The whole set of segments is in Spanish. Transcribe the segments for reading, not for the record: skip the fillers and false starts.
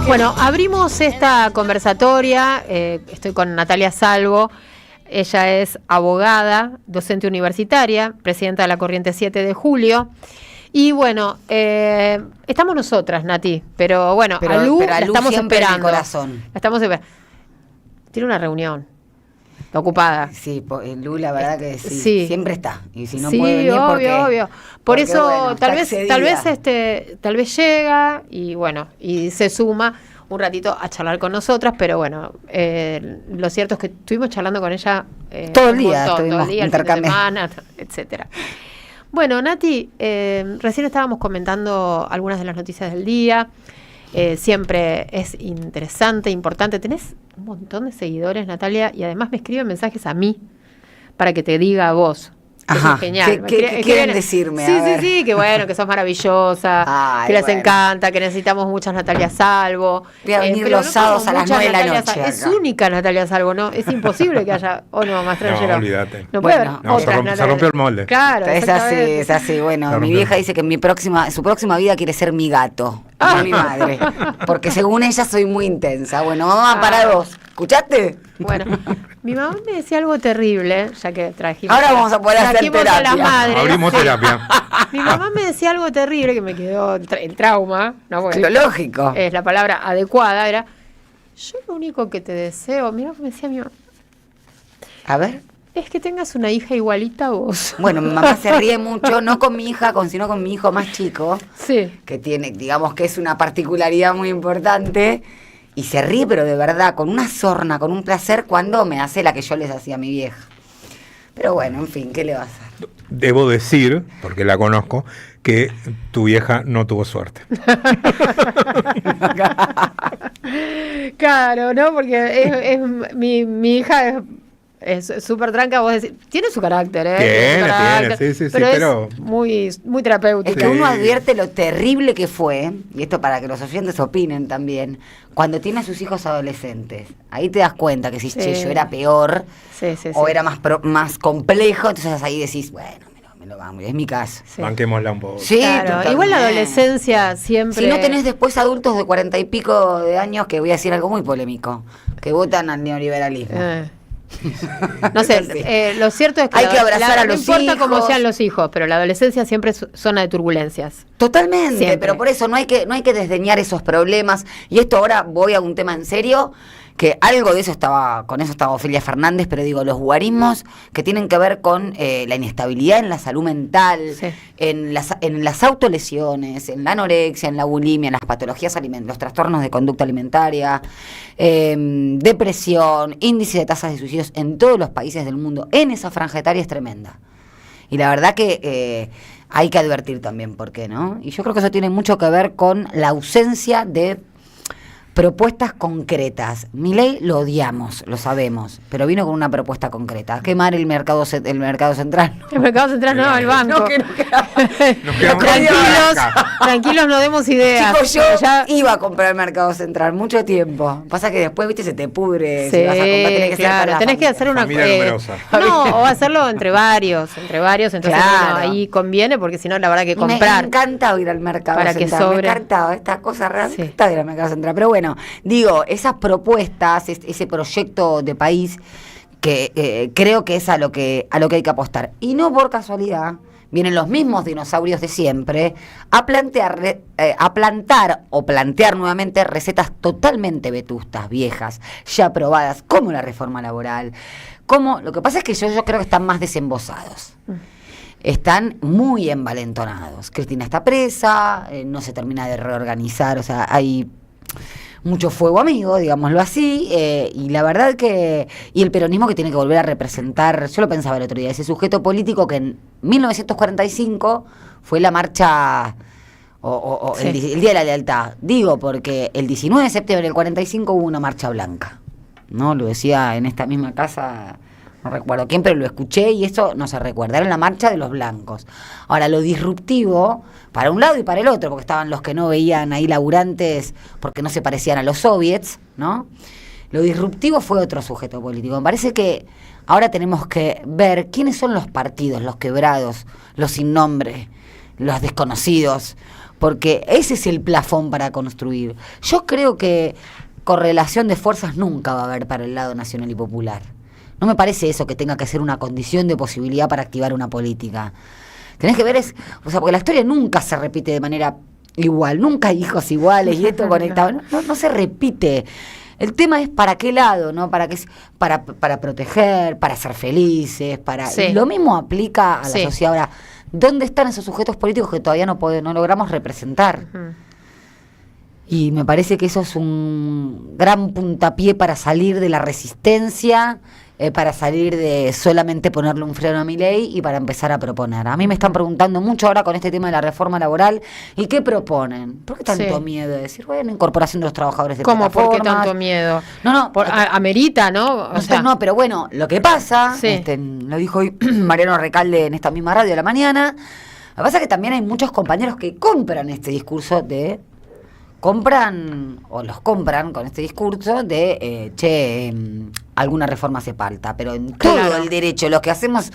Bueno, abrimos esta conversatoria, estoy con Natalia Salvo, ella es abogada, docente universitaria, presidenta de la Corriente 7 de Julio. Y bueno, estamos nosotras, Nati, pero bueno, a Lu la estamos esperando. Corazón. La estamos esperando. Tiene una reunión. Está ocupada. Sí, Lu la verdad que sí, siempre está. Y si no sí, puede venir obvio. Por eso bueno, tal vez llega y bueno, y se suma un ratito a charlar con nosotras, pero bueno, lo cierto es que estuvimos charlando con ella todo el día, el fin de semana, etcétera. Bueno, Nati, recién estábamos comentando algunas de las noticias del día. Siempre es interesante, importante. Tenés un montón de seguidores, Natalia, y además me escriben mensajes a mí para que te diga a vos. Ajá. Es genial. ¿Qué quieren decirme? Sí, que bueno, que sos maravillosa, que les encanta, que necesitamos muchas Natalia Salvo. Voy a venir los sábados a las 9 de la noche. Es única Natalia Salvo, ¿no? Es imposible que haya, no, más No, olvídate. No puede haber otras se rompió el molde. Claro, es así. Bueno, mi vieja dice que su próxima vida quiere ser mi gato. No mi madre. Porque según ella soy muy intensa. Bueno, mamá, para dos. ¿Escuchaste? Bueno, mi mamá me decía algo terrible, ya que trajimos. Ahora vamos a poder hacer terapia. Las madres. Abrimos terapia. Mi mamá me decía algo terrible que me quedó el trauma. No, bueno, lo lógico. Es la palabra adecuada. Era, yo lo único que te deseo, mira lo que me decía mi mamá. A ver. Es que tengas una hija igualita a vos. Bueno, mi mamá se ríe mucho, no con mi hija, sino con mi hijo más chico. Sí. Que tiene, digamos que es una particularidad muy importante. Y se ríe, pero de verdad, con una sorna, con un placer, cuando me hace la que yo les hacía a mi vieja. Pero bueno, en fin, ¿qué le va a hacer? Debo decir, porque la conozco, que tu vieja no tuvo suerte. Claro, ¿no? Porque mi hija es súper tranca, vos decís, tiene su carácter, Tiene, sí, pero es muy terapéutico. Es que uno advierte lo terrible que fue, y esto para que los oyentes opinen también, cuando tiene a sus hijos adolescentes. Ahí te das cuenta que si yo era peor, o era más complejo, entonces ahí decís, bueno, me lo vamos, es mi caso. Sí. Banquémosla un poco. Sí, claro. Igual la adolescencia siempre... Si no tenés después adultos de 40 y pico de años, que voy a decir algo muy polémico, que votan al neoliberalismo. No sé, lo cierto es que hay que abrazar a los hijos. No importa cómo sean los hijos, pero la adolescencia siempre es zona de turbulencias. Totalmente, siempre. Pero por eso no hay que desdeñar esos problemas. Y esto ahora voy a un tema en serio, que algo de eso con eso estaba Ofelia Fernández, pero digo, los guarismos que tienen que ver con la inestabilidad en la salud mental, en las autolesiones, en la anorexia, en la bulimia, en las patologías los trastornos de conducta alimentaria, depresión, índice de tasas de suicidios en todos los países del mundo, en esa franja etaria es tremenda. Y la verdad que hay que advertir también por qué, ¿no? Y yo creo que eso tiene mucho que ver con la ausencia de propuestas concretas. Milei lo odiamos, lo sabemos, pero vino con una propuesta concreta. Quemar el mercado central. El mercado central no, el banco. Tranquilos, no demos ideas. Chicos, yo iba a comprar el mercado central mucho tiempo. Pasa que después, viste, se te pudre. Sí, si vas a comprar, tenés que hacer una numerosa. No, o hacerlo entre varios, entonces claro. Ahí conviene, porque si no, la verdad que comprar. Me encanta ir al mercado para central. Que sobre. Me encanta esta cosa realmente. Me encanta ir al mercado central. Pero bueno, digo, esas propuestas, ese proyecto de país que creo que es a lo que hay que apostar. Y no por casualidad vienen los mismos dinosaurios de siempre a plantear nuevamente recetas totalmente vetustas, viejas, ya probadas, como la reforma laboral. Lo que pasa es que yo creo que están más desembosados. Están muy envalentonados. Cristina está presa, no se termina de reorganizar, o sea, hay mucho fuego amigo, digámoslo así, y la verdad que... Y el peronismo que tiene que volver a representar, yo lo pensaba el otro día, ese sujeto político que en 1945 fue la marcha... el Día de la Lealtad. Digo, porque el 19 de septiembre del 45 hubo una marcha blanca, ¿no? Lo decía en esta misma casa... No recuerdo quién, pero lo escuché y eso no se recuerda. Era la marcha de los blancos. Ahora, lo disruptivo, para un lado y para el otro, porque estaban los que no veían ahí laburantes porque no se parecían a los soviets, ¿no? Lo disruptivo fue otro sujeto político. Me parece que ahora tenemos que ver quiénes son los partidos, los quebrados, los sin nombre, los desconocidos, porque ese es el plafón para construir. Yo creo que correlación de fuerzas nunca va a haber para el lado nacional y popular. No me parece eso que tenga que ser una condición de posibilidad para activar una política. Tenés que ver, porque la historia nunca se repite de manera igual, nunca hay hijos iguales y esto conectado, no se repite. El tema es para qué lado, ¿no? Para proteger, para ser felices, Sí. Y lo mismo aplica a la Sí. sociedad. Ahora, ¿dónde están esos sujetos políticos que todavía no logramos representar? Ujú. Y me parece que eso es un gran puntapié para salir de la resistencia, para salir de solamente ponerle un freno a mi ley y para empezar a proponer. A mí me están preguntando mucho ahora con este tema de la reforma laboral, ¿y qué proponen? ¿Por qué tanto Sí. miedo de decir, bueno, incorporación de los trabajadores de ¿Cómo? ¿Por qué plataformas? tanto miedo? No, Amerita, ¿no? no, pero bueno, lo que pasa, Sí. lo dijo hoy Mariano Recalde en esta misma radio de la mañana, lo que pasa es que también hay muchos compañeros que compran este discurso compran con este discurso de alguna reforma hace falta, pero en todo Claro. el derecho, los que hacemos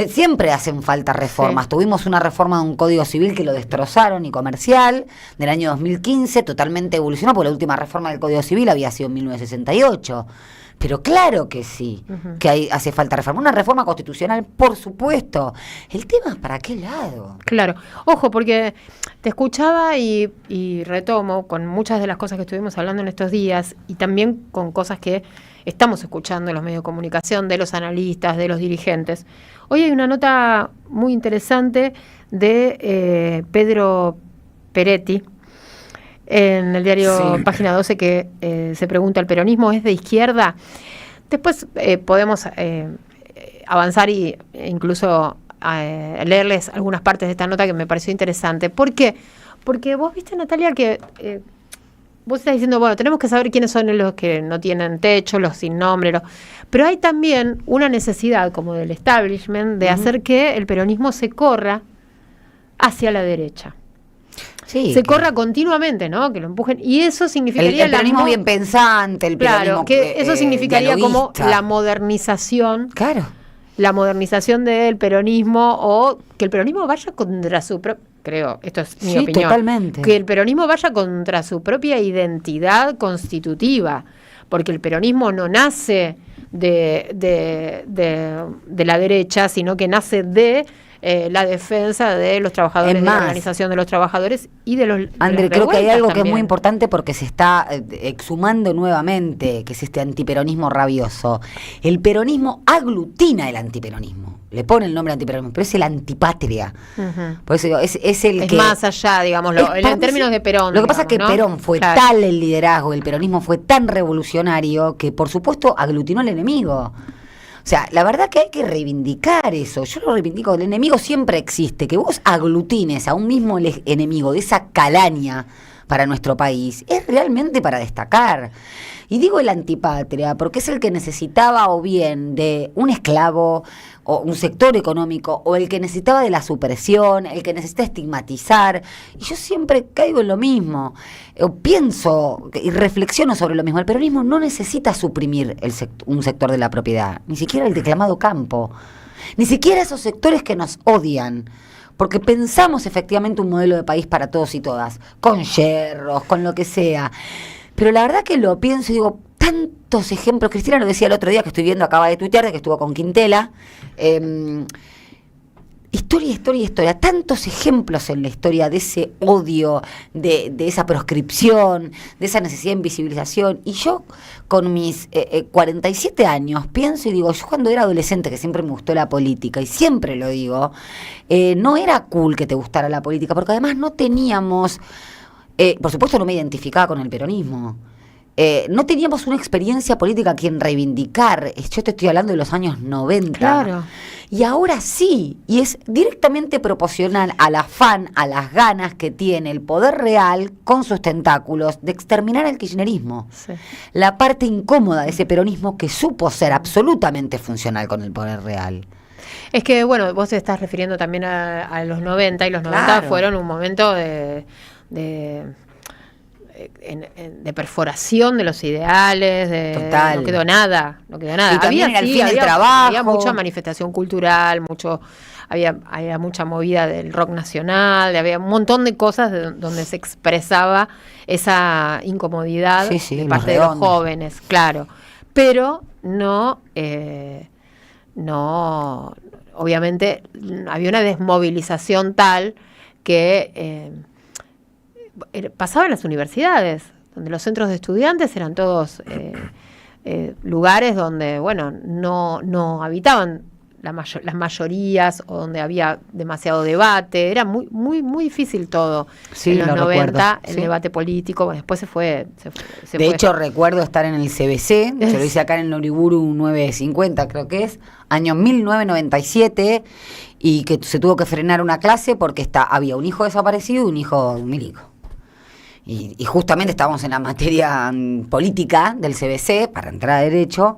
siempre hacen falta reformas. Sí. Tuvimos una reforma de un código civil que lo destrozaron y comercial del año 2015, totalmente evolucionó, porque la última reforma del código civil había sido en 1968. Pero claro que sí, que hace falta reforma. Una reforma constitucional, por supuesto. El tema es para qué lado. Claro. Ojo, porque te escuchaba y retomo con muchas de las cosas que estuvimos hablando en estos días y también con cosas que estamos escuchando en los medios de comunicación, de los analistas, de los dirigentes. Hoy hay una nota muy interesante de Pedro Peretti en el diario Sí. Página 12 que se pregunta, ¿el peronismo es de izquierda? Después podemos avanzar e incluso leerles algunas partes de esta nota que me pareció interesante. ¿Por qué? Porque vos viste, Natalia, que vos estás diciendo, bueno, tenemos que saber quiénes son los que no tienen techo, los sin nombre, pero hay también una necesidad como del establishment de hacer que el peronismo se corra hacia la derecha. Sí, Se corra continuamente, ¿no? Que lo empujen. Y eso significaría el peronismo bien pensante, el peronismo Claro, que eso significaría como dialoguista. la modernización, Claro. la modernización del peronismo, o que el peronismo vaya contra su propia, creo, esto es mi Sí, opinión, totalmente. que el peronismo vaya contra su propia identidad constitutiva, porque el peronismo no nace de la derecha, sino que nace de la defensa de los trabajadores, Es de la más, organización de los trabajadores y de los André, de las creo que hay revueltas algo que es también. muy importante porque se está exhumando nuevamente, que es este antiperonismo rabioso. El peronismo aglutina el antiperonismo. Le pone el nombre antiperonismo, pero es el antipatria. Ujú. Por eso digo, es el Es que... más allá, digámoslo, Es en términos de Perón. Lo que pasa es que digamos, ¿no? Perón fue Claro. tal el liderazgo, el peronismo fue tan revolucionario que por supuesto aglutinó al enemigo. O sea, la verdad que hay que reivindicar eso. Yo lo reivindico, el enemigo siempre existe. Que vos aglutines a un mismo enemigo de esa calaña para nuestro país es realmente para destacar. Y digo el antipatria porque es el que necesitaba o bien de un esclavo o un sector económico, o el que necesitaba de la supresión, el que necesita estigmatizar. Y yo siempre caigo en lo mismo, o pienso y reflexiono sobre lo mismo. El peronismo no necesita suprimir un sector de la propiedad, ni siquiera el declamado campo, ni siquiera esos sectores que nos odian. Porque pensamos efectivamente un modelo de país para todos y todas, con yerros, con lo que sea. Pero la verdad que lo pienso y digo, tantos ejemplos. Cristina lo decía el otro día, que estoy viendo, acaba de tuitear, de que estuvo con Quintela. Historia. Tantos ejemplos en la historia de ese odio, de esa proscripción, de esa necesidad de invisibilización. Y yo, con mis 47 años, pienso y digo, yo cuando era adolescente, que siempre me gustó la política, y siempre lo digo, no era cool que te gustara la política, porque además no teníamos... por supuesto no me identificaba con el peronismo. No teníamos una experiencia política a quien reivindicar. Yo te estoy hablando de los años 90. Claro. Y ahora sí, y es directamente proporcional al afán, a las ganas que tiene el poder real con sus tentáculos de exterminar al kirchnerismo. Sí. La parte incómoda de ese peronismo que supo ser absolutamente funcional con el poder real. Es que, bueno, vos te estás refiriendo también a los 90, y los 90 Claro. fueron un momento de perforación de los ideales, Total. no quedó nada. Y también al fin el trabajo. Había mucha manifestación cultural, había mucha movida del rock nacional, había un montón de cosas donde se expresaba esa incomodidad de parte de los jóvenes, claro. Pero no, obviamente había una desmovilización tal que pasaba en las universidades, donde los centros de estudiantes eran todos lugares donde, bueno, no habitaban las mayorías, o donde había demasiado debate. Era muy muy muy difícil todo. Sí, en los 90 recuerdo. el debate político. Bueno, después se fue. De hecho, recuerdo estar en el CBC, yo lo hice acá en el Uriburu 950, creo que es, año 1997, y que se tuvo que frenar una clase porque había un hijo desaparecido y un hijo de un milico. Y justamente estábamos en la materia política del CBC, para entrar a Derecho,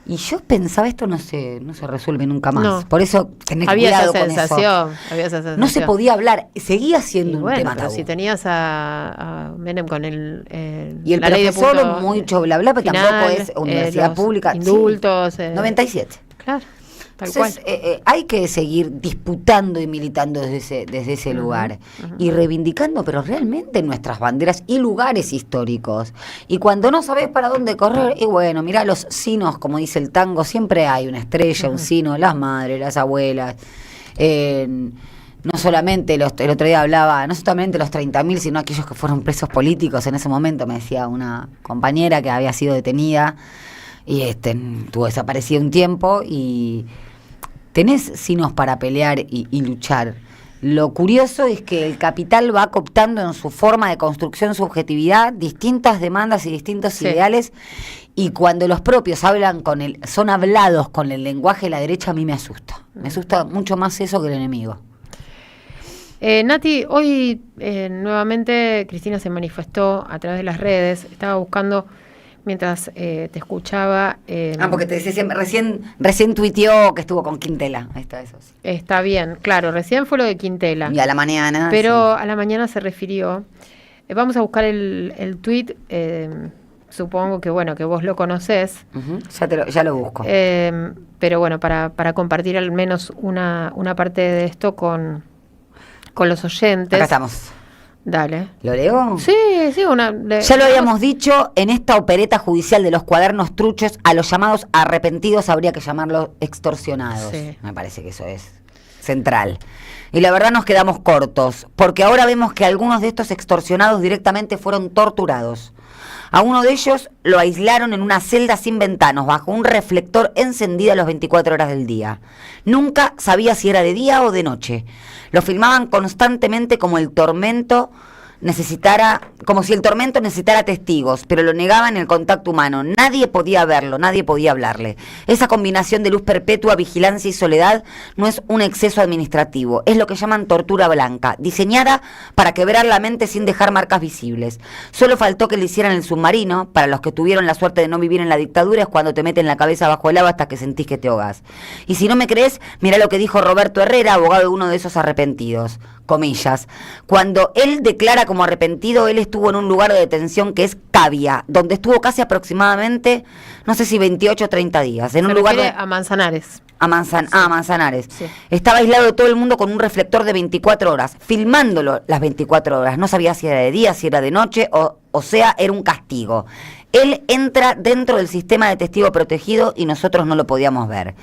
y yo pensaba, esto no se resuelve nunca más. No. Por eso tenés había cuidado esa con sensación, eso. No se podía hablar, seguía siendo un bueno, tema pero tabú. si tenías a Menem con y el la ley de profesor, punto mucho bla bla, pero final, tampoco es universidad los pública. Indultos. 97. Claro, tal Entonces, cual. hay que seguir disputando y militando desde ese lugar y reivindicando, pero realmente nuestras banderas y lugares históricos. Y cuando no sabes para dónde correr, y bueno, mirá los sinos, como dice el tango, siempre hay una estrella, un sino, las madres, las abuelas. No solamente, el otro día hablaba, no solamente los 30.000, sino aquellos que fueron presos políticos en ese momento, me decía una compañera que había sido detenida y estuvo desaparecida un tiempo, y tenés sinos para pelear y luchar. Lo curioso es que el capital va cooptando en su forma de construcción, subjetividad, distintas demandas y distintos ideales, y cuando los propios son hablados con el lenguaje de la derecha, a mí me asusta. Me asusta mucho más eso que el enemigo. Nati, hoy nuevamente Cristina se manifestó a través de las redes. Estaba buscando mientras te escuchaba. Porque te decía, recién tuiteó que estuvo con Quintela. Ahí está, eso sí. Está bien, claro, recién fue lo de Quintela. Y a la mañana. Pero sí. a la mañana se refirió. Vamos a buscar el tuit. Supongo que bueno, que vos lo conocés. Ya lo busco. Pero bueno, para compartir al menos una parte de esto con los oyentes. Acá estamos. Dale. ¿Lo leo? Sí. Ya lo habíamos dicho, en esta opereta judicial de los cuadernos truchos, a los llamados arrepentidos habría que llamarlos extorsionados. Sí. Me parece que eso es central. Y la verdad nos quedamos cortos, porque ahora vemos que algunos de estos extorsionados directamente fueron torturados. A uno de ellos lo aislaron en una celda sin ventanas, bajo un reflector encendido a las 24 horas del día. Nunca sabía si era de día o de noche. Lo filmaban constantemente como si el tormento necesitara testigos, pero lo negaban el contacto humano. Nadie podía verlo, nadie podía hablarle. Esa combinación de luz perpetua, vigilancia y soledad no es un exceso administrativo, es lo que llaman tortura blanca, diseñada para quebrar la mente sin dejar marcas visibles. Solo faltó que le hicieran el submarino. Para los que tuvieron la suerte de no vivir en la dictadura, es cuando te meten la cabeza bajo el agua hasta que sentís que te ahogás. Y si no me crees, mirá lo que dijo Roberto Herrera, abogado de uno de esos arrepentidos, comillas. Cuando él declara como arrepentido, él estuvo en un lugar de detención que es Cavia, donde estuvo casi aproximadamente, no sé si 28 o 30 días. En un lugar a Manzanares. A Manzanares. Sí. Estaba aislado de todo el mundo con un reflector de 24 horas, filmándolo las 24 horas. No sabía si era de día, si era de noche, o sea, era un castigo. Él entra dentro del sistema de testigo protegido y nosotros no lo podíamos ver.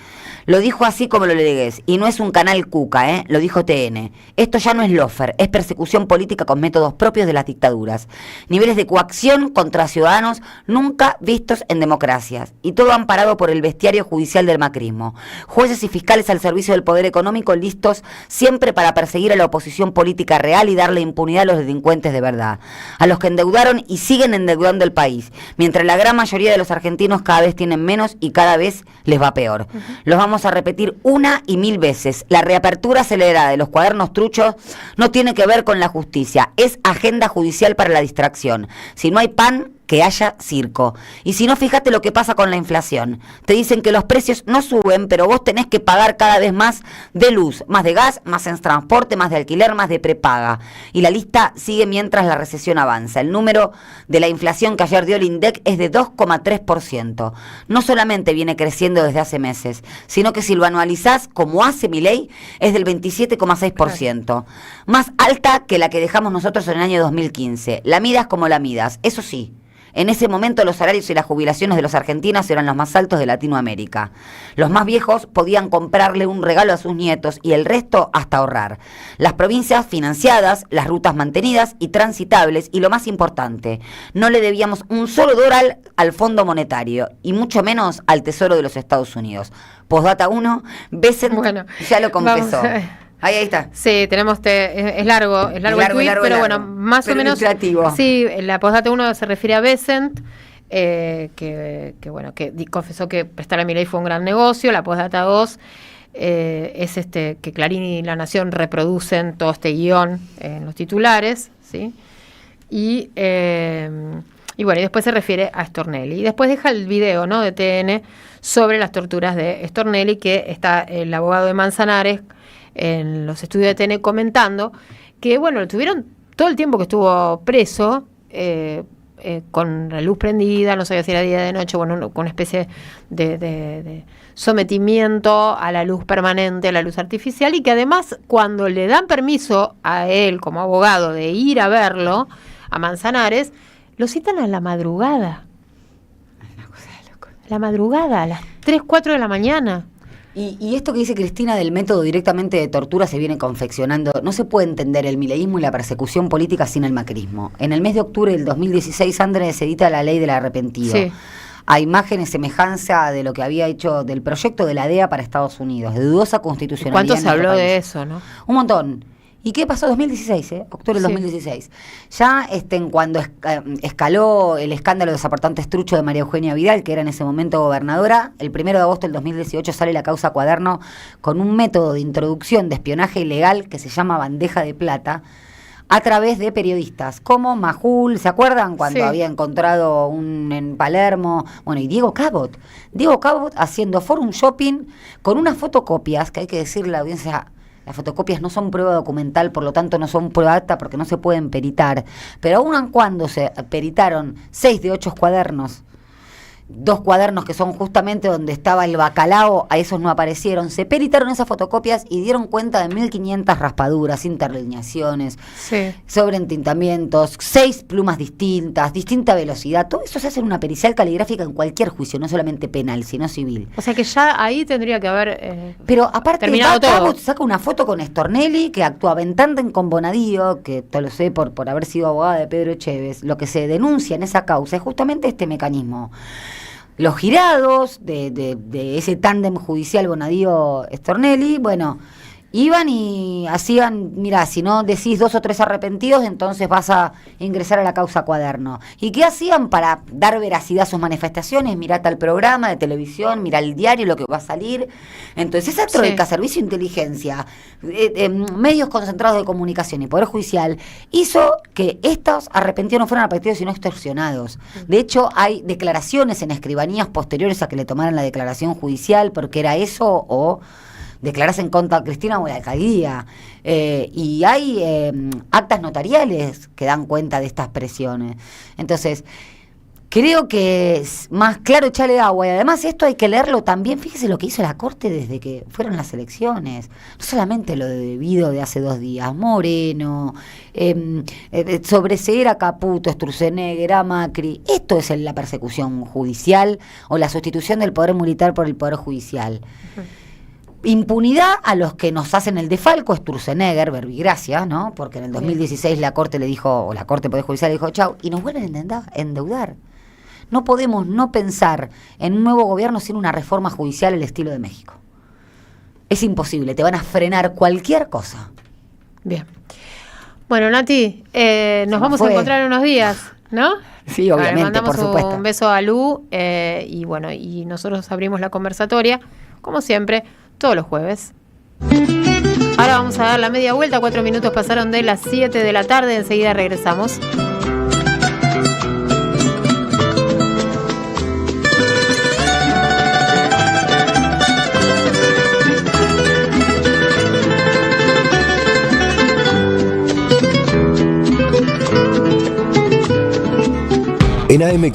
Lo dijo así como lo legués, y no es un canal cuca, lo dijo TN. Esto ya no es lofer, es persecución política con métodos propios de las dictaduras. Niveles de coacción contra ciudadanos nunca vistos en democracias. Y todo amparado por el bestiario judicial del macrismo. Jueces y fiscales al servicio del poder económico, listos siempre para perseguir a la oposición política real y darle impunidad a los delincuentes de verdad. A los que endeudaron y siguen endeudando el país, mientras la gran mayoría de los argentinos cada vez tienen menos y cada vez les va peor. Los vamos a repetir 1 y 1000 veces. La reapertura acelerada de los cuadernos truchos no tiene que ver con la justicia, es agenda judicial para la distracción. Si no hay pan, que haya circo. Y si no, fíjate lo que pasa con la inflación. Te dicen que los precios no suben, pero vos tenés que pagar cada vez más de luz, más de gas, más en transporte, más de alquiler, más de prepaga. Y la lista sigue mientras la recesión avanza. El número de la inflación que ayer dio el INDEC es de 2,3%. No solamente viene creciendo desde hace meses, sino que si lo anualizás, como hace Milei, es del 27,6%. Más alta que la que dejamos nosotros en el año 2015. La midas como la midas. Eso sí, en ese momento los salarios y las jubilaciones de los argentinos eran los más altos de Latinoamérica. Los más viejos podían comprarle un regalo a sus nietos y el resto hasta ahorrar. Las provincias financiadas, las rutas mantenidas y transitables, y lo más importante, no le debíamos un solo dólar al Fondo Monetario y mucho menos al Tesoro de los Estados Unidos. Postdata 1, Bessent ya lo confesó. Ahí está. Sí, tenemos es largo el tweet, pero bueno, más o menos. Sí, la postdata 1 se refiere a Bessent, que confesó que prestar a Milei fue un gran negocio. La postdata 2 es que Clarín y La Nación reproducen todo este guión en los titulares, ¿sí? Y bueno, y después se refiere a Stornelli. Y después deja el video, ¿no?, de TN sobre las torturas de Stornelli, que está el abogado de Manzanares en los estudios de TN comentando que, bueno, lo tuvieron todo el tiempo que estuvo preso, con la luz prendida, no sabía si era día o de noche, bueno, con una especie de sometimiento a la luz permanente, a la luz artificial, y que además cuando le dan permiso a él como abogado de ir a verlo, a Manzanares, lo citan a la madrugada. La madrugada, a las 3, 4 de la mañana. Y esto que dice Cristina del método directamente de tortura se viene confeccionando. No se puede entender el mileísmo y la persecución política sin el macrismo. En el mes de octubre del 2016, Andrés edita la ley del arrepentido. Sí. A imagen y semejanza de lo que había hecho del proyecto de la DEA para Estados Unidos, de dudosa constitucionalidad. ¿Cuánto se habló de eso, no? Un montón. ¿Y qué pasó? 2016, octubre del 2016. Ya cuando escaló el escándalo de desaportantes trucho de María Eugenia Vidal, que era en ese momento gobernadora, el 1 de agosto del 2018 sale la causa Cuaderno con un método de introducción de espionaje ilegal que se llama bandeja de plata, a través de periodistas como Majul, ¿se acuerdan? Cuando había encontrado en Palermo, bueno, y Diego Cabot haciendo forum shopping con unas fotocopias, que hay que decirle a la audiencia, las fotocopias no son prueba documental, por lo tanto no son prueba acta porque no se pueden peritar, pero aun cuando se peritaron 6 de 8 cuadernos, 2 cuadernos que son justamente donde estaba el bacalao, a esos no aparecieron, se peritaron esas fotocopias y dieron cuenta de 1.500 raspaduras, interlineaciones, sobreentintamientos, 6 plumas distintas, distinta velocidad. Todo eso se hace en una pericial caligráfica en cualquier juicio, no solamente penal, sino civil. O sea que ya ahí tendría que haber pero aparte, terminado todo. Saca una foto con Stornelli, que actuaba en tándem con Bonadío, que te lo sé por haber sido abogada de Pedro Echeves. Lo que se denuncia en esa causa es justamente este mecanismo. Los girados de ese tándem judicial Bonadío-Stornelli, bueno, iban y hacían, mira, si no decís 2 o 3 arrepentidos, entonces vas a ingresar a la causa Cuaderno. ¿Y qué hacían para dar veracidad a sus manifestaciones? Mirá tal programa de televisión, mirá el diario, lo que va a salir. Entonces esa troika, Servicio de Inteligencia, medios concentrados de comunicación y Poder Judicial, hizo que estos arrepentidos no fueran arrepentidos sino extorsionados. De hecho, hay declaraciones en escribanías posteriores a que le tomaran la declaración judicial, porque era eso o declararse en contra de Cristina o de la alcaldía. Y hay actas notariales que dan cuenta de estas presiones. Entonces, creo que es más claro echarle agua. Y además esto hay que leerlo también. Fíjese lo que hizo la Corte desde que fueron las elecciones. No solamente lo de Vido de hace 2 días. Moreno, sobreseer a Caputo, Sturzenegger, a Macri. Esto es la persecución judicial o la sustitución del poder militar por el poder judicial. Impunidad a los que nos hacen el defalco, Sturzenegger, verbigracia, ¿no? Porque en el 2016 la Corte le dijo, o la Corte Poder Judicial le dijo, chau, y nos vuelven a endeudar. No podemos no pensar en un nuevo gobierno sin una reforma judicial al estilo de México. Es imposible, te van a frenar cualquier cosa. Bien. Bueno, Nati, nos vamos a encontrar en unos días, ¿no? Sí, obviamente, por supuesto. Un beso a Lu, y bueno, y nosotros abrimos la conversatoria, como siempre, todos los jueves. Ahora vamos a dar la media vuelta, 4 minutos pasaron de las 7 de la tarde, enseguida regresamos. En AM